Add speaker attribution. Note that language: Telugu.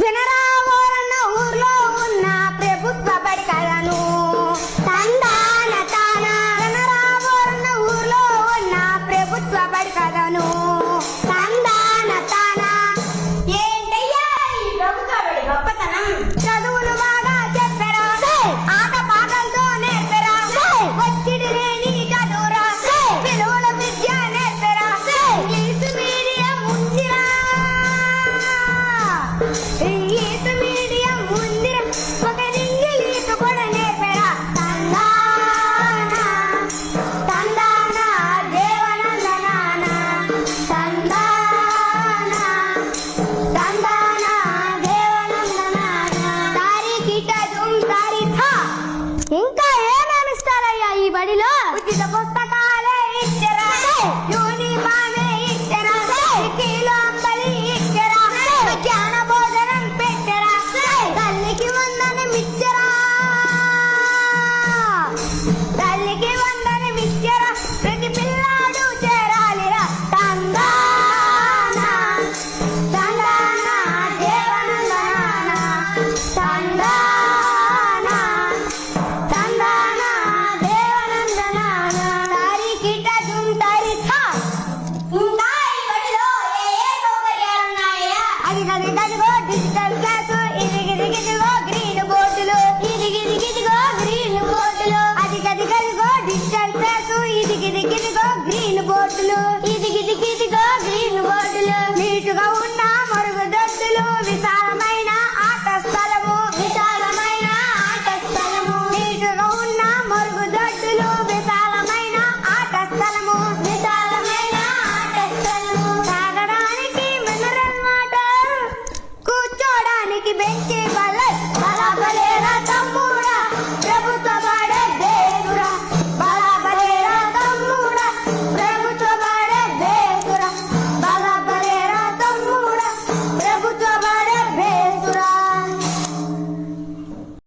Speaker 1: వినరా ఓరన్న ఊర్లో ఉన్న ప్రభుత్వ బడి కథను తందాన తాన. వినరా ఓరన్న ఊర్లో ఉన్న ప్రభుత్వ బడి కథను తందాన తాన. ఏంటయ్యా ఈ ప్రభుత్వ బడి గొప్పతనం? చదువులు బాగా చెప్పరా, ఆట పాటలతో నేర్పరా, ఒత్తిడి లేని చదువురా, విలువల విద్య నేర్పరా, ఇంగ్లీష్ మీడియం ఉందిరా, ఇంగ్లీష్ మీడియం ఉందిరా, ఒక ఇంగ్లీష్ కూడా నేర్పరా. తందాన తందాన దేవనందనాన తందాన తందాన దేవనందనాన. తారీఖిట దుమ్ తారీఖా. ఇంకా ఏమేమిస్తారయ్యా ఈ బడిలో? ఉచిత పుస్తకాలే ఇచ్చరా, యూనిఫామే ఇచ్చరా, కిలో అంబలి ఇచ్చరా, మధ్యాహ్న భోజనం పెట్టరా, తల్లికి వందనం ఇచ్చరా, తల్లికి వందనం ఇచ్చరా, ప్రతి పిల్లాడు చేరాలిరా. తందాన తందాన దేవనందనాన తందాన తందాన దేవనందనాన. తారీఖిట దుమ్ తారీఖా. ఇంకా ఈ బడిలో ఏ సౌకర్యాలున్నాయా? అదిగదిగదిగో డిజిటల్ క్లాసు, ఇదిగిదిగిదిగో గ్రీన్ బోర్డులు, ఇదిగిదిగిదిగో గ్రీన్ బోర్డులు, అదిగదిగదిగో డిజిటల్ క్లాసు, ఇదిగిదిగిదిగో గ్రీన్ బోర్డులు, ఇదిగిదిగిదిగో గ్రీన్ బోర్డులు. నీటుగా ఉన్న మరుగుదొడ్డులు, విశాలమైన ఆట స్థలము, విశాలమైన ఆట స్థలము, నీటుగా ఉన్న మరుగుదొడ్డులు, విశాలమైన ఆట స్థలము, విశాలమైన ఆట స్థలము. తాగడానికి మినరల్ వాటర్, కూర్చోడానికి బెంచి